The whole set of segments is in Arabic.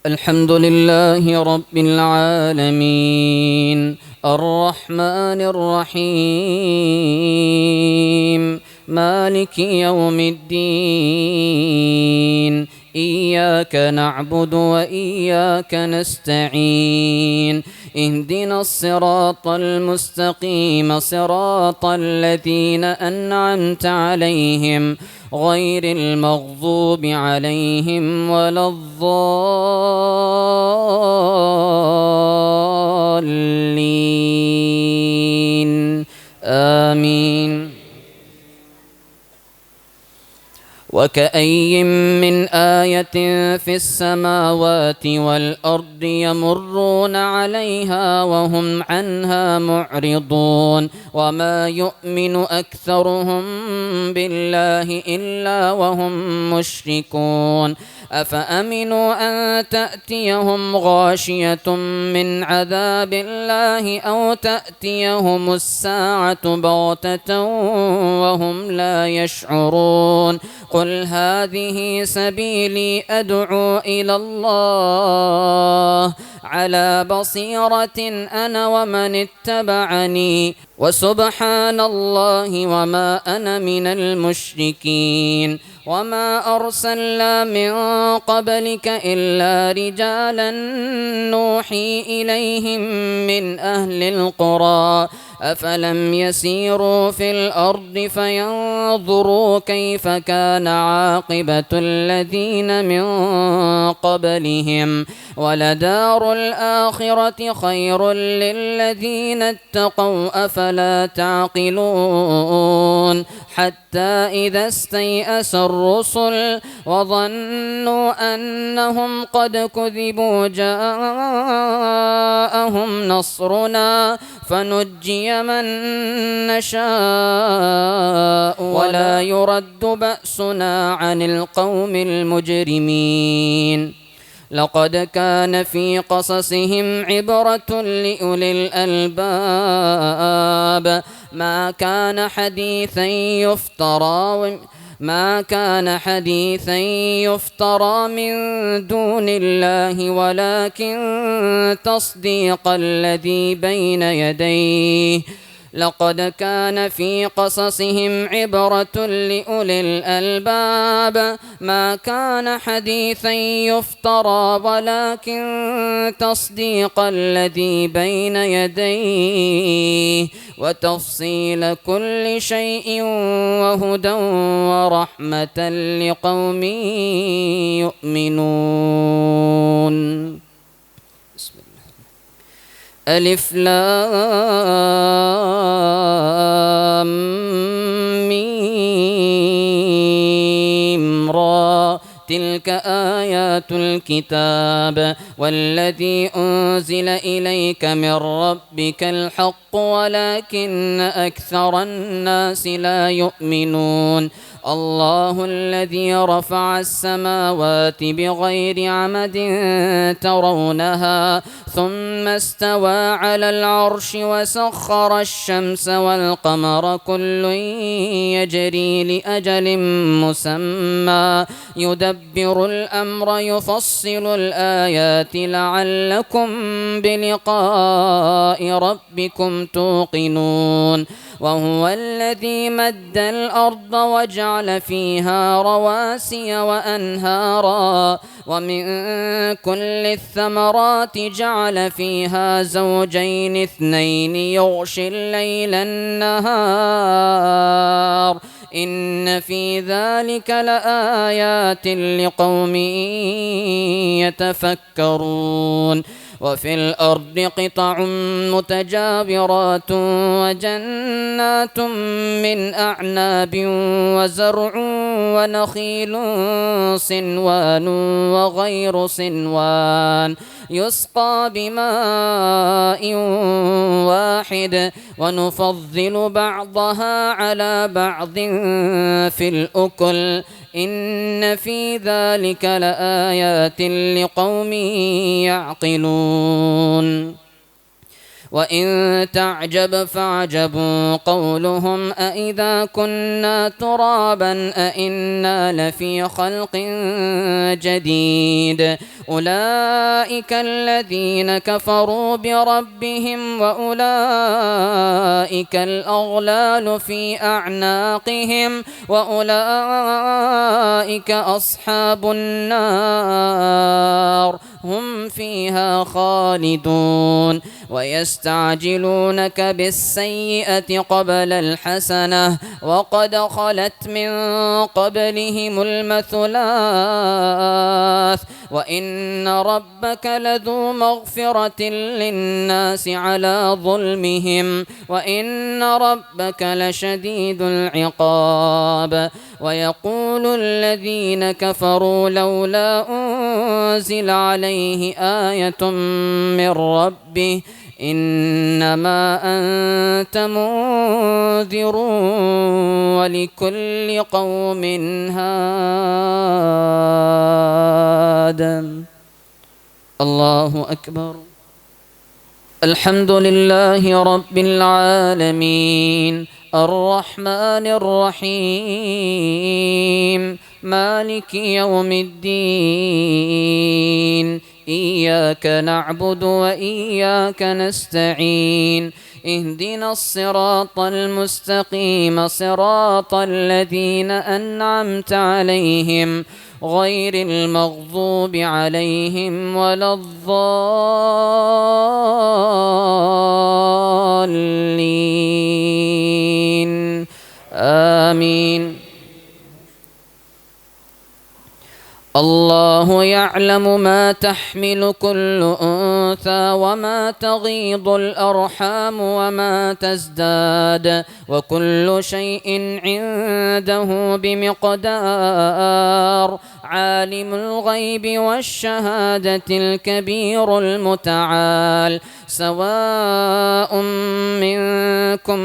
الحمد لله رب العالمين الرحمن الرحيم مالك يوم الدين إياك نعبد وإياك نستعين اهدنا الصراط المستقيم صراط الذين أنعمت عليهم غير المغضوب عليهم ولا الضالين آمين. وكأي من آية في السماوات والأرض يمرون عليها وهم عنها معرضون وما يؤمن أكثرهم بالله إلا وهم مشركون أفأمنوا أن تأتيهم غاشية من عذاب الله أو تأتيهم الساعة بغتة وهم لا يشعرون قل هذه سبيلي أدعو إلى الله على بصيرة أنا ومن اتبعني وسبحان الله وما أنا من المشركين وما أرسلنا من قبلك إلا رجالا نوحي إليهم من أهل القرى أفلم يسيروا في الأرض فينظروا كيف كان عاقبة الذين من قبلهم ولدار الآخرة خير للذين اتقوا أفلا تعقلون حتى إذا استيأس الرسل وظنوا أنهم قد كذبوا جاءهم نصرنا فنجي من نشاء ولا يرد بأسنا عن القوم المجرمين لقد كان في قصصهم عبرة لأولي الألباب ما كان حديثا يفترى من دون الله ولكن تصديق الذي بين يديه لقد كان في قصصهم عبرة لأولي الألباب ما كان حديثا يفترى ولكن تصديق الذي بين يديه وتفصيل كل شيء وهدى ورحمة لقوم يؤمنون. ألف لام ميم را تلك آيات الكتاب والذي أنزل إليك من ربك الحق ولكن أكثر الناس لا يؤمنون الله الذي رفع السماوات بغير عمد ترونها ثم استوى على العرش وسخر الشمس والقمر كل يجري لأجل مسمى يدبر الأمر يفصل الآيات لعلكم بلقاء ربكم توقنون وهو الذي مد الأرض وجعل فيها رواسي وأنهارا ومن كل الثمرات جعل فيها زوجين اثنين يغشي الليل النهار إن في ذلك لآيات لقوم يتفكرون وفي الأرض قطع متجاورات وجنات من أعناب وزرع ونخيل صنوان وغير صنوان يسقى بماء واحد ونفضل بعضها على بعض في الأكل إن في ذلك لآيات لقوم يعقلون وإن تعجب فعجب قولهم أإذا كنا ترابا أإنا لفي خلق جديد أولئك الذين كفروا بربهم وأولئك الأغلال في أعناقهم وأولئك أصحاب النار هم فيها خالدون ويستعجلونك بالسيئة قبل الحسنة وقد خلت من قبلهم المثلات وإن ربك لذو مغفرة للناس على ظلمهم وإن ربك لشديد العقاب ويقول الذين كفروا لولا أنزل عليه آية من ربه إنما أنت منذر ولكل قوم هاد. الله أكبر. الحمد لله رب العالمين الرحمن الرحيم مالك يوم الدين إياك نعبد وإياك نستعين اهدنا الصراط المستقيم صراط الذين أنعمت عليهم غير المغضوب عليهم ولا الضالين آمين. الله يعلم ما تحمل كل أنثى وما تغيض الأرحام وما تزداد وكل شيء عنده بمقدار. عالم الغيب والشهادة الكبير المتعال سواء منكم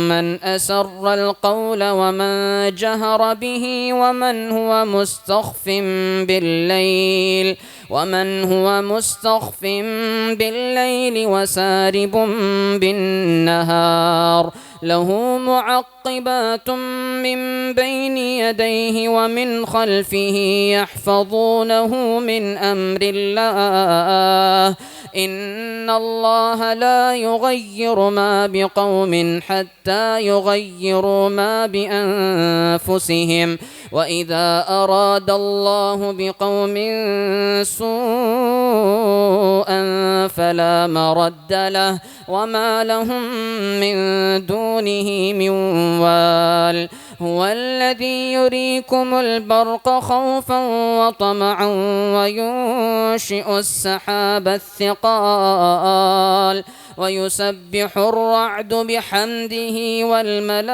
من أسر القول ومن جهر به ومن هو مستخف بالليل وسارب بالنهار له معقبات من بين يديه ومن خلفه يحفظونه من أمر الله إن الله لا يغير ما بقوم حتى يغيروا ما بأنفسهم وإذا أراد الله بقوم سوءا فلا مرد له وما لهم من دونه من وال. هو الذي يريكم البرق خوفا وطمعا وينشئ السحاب الثقال ويسبح الرعد بحمده والملائكة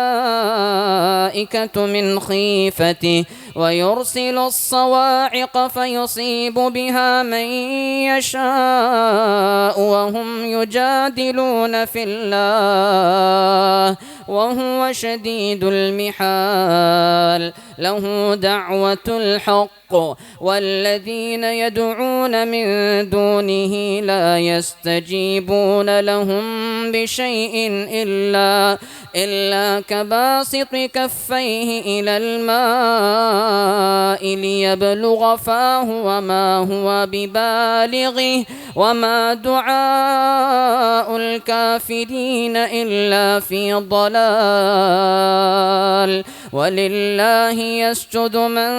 من خيفته ويرسل الصواعق فيصيب بها من يشاء وهم يجادلون في الله وهو شديد المحال. له دعوة الحق والذين يدعون من دونه لا يستجيبون لهم بشيء إلا كباسط كفيه إلى الماء ليبلغ فاه وما هو ببالغه وما دعاء الكافرين إلا في ضلال. ولله يسجد من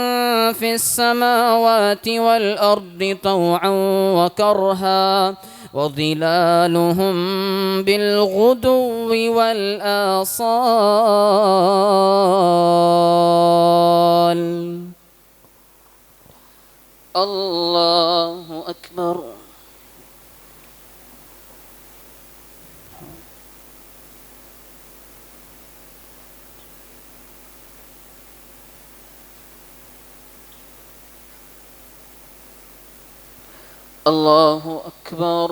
في السماوات والأرض طوعا وكرها وظلالهم بالغدو والآصال. الله أكبر. الله أكبر.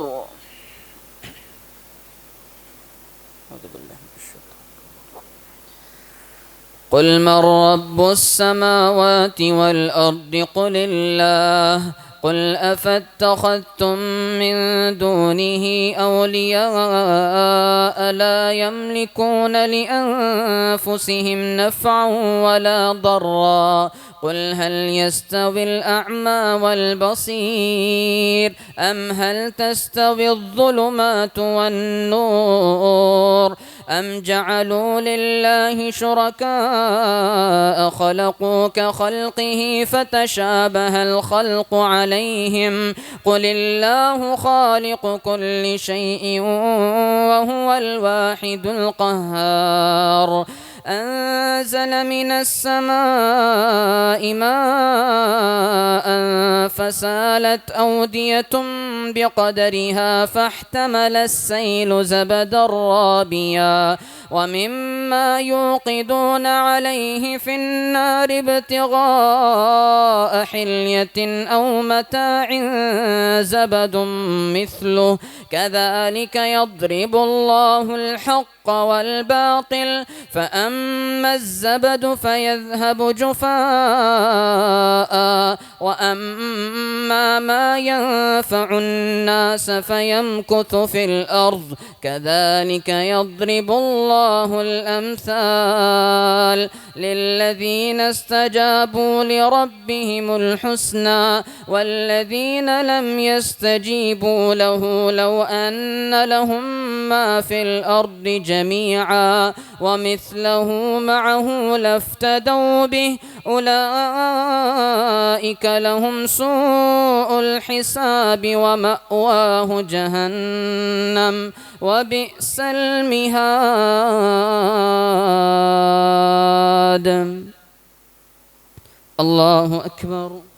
قل من رب السماوات والأرض قل الله قل أفاتخذتم من دونه أولياء لا يملكون لأنفسهم نفعا ولا ضرا قل هل يستوي الأعمى والبصير أم هل تستوي الظلمات والنور أم جعلوا لله شركاء خلقوا كخلقه فتشابه الخلق عليهم قل الله خالق كل شيء وهو الواحد القهار أنزل من السماء ماء فسالت أودية بقدرها فاحتمل السيل زبدا رابيا ومما يوقدون عليه في النار ابتغاء حلية أو متاع زبد مثله كذلك يضرب الله الحق والباطل فأما الزبد فيذهب جفاء وأما ما ينفع الناس فيمكث في الأرض كذلك يضرب الله الأمثال للذين استجابوا لربهم الحسنى والذين لم يستجيبوا له لو أن لهم ما في الأرض جميعا ومثله معه لافتدوا به أولئك لهم سوء الحساب ومأواه جهنم وبئس المهاد. الله أكبر.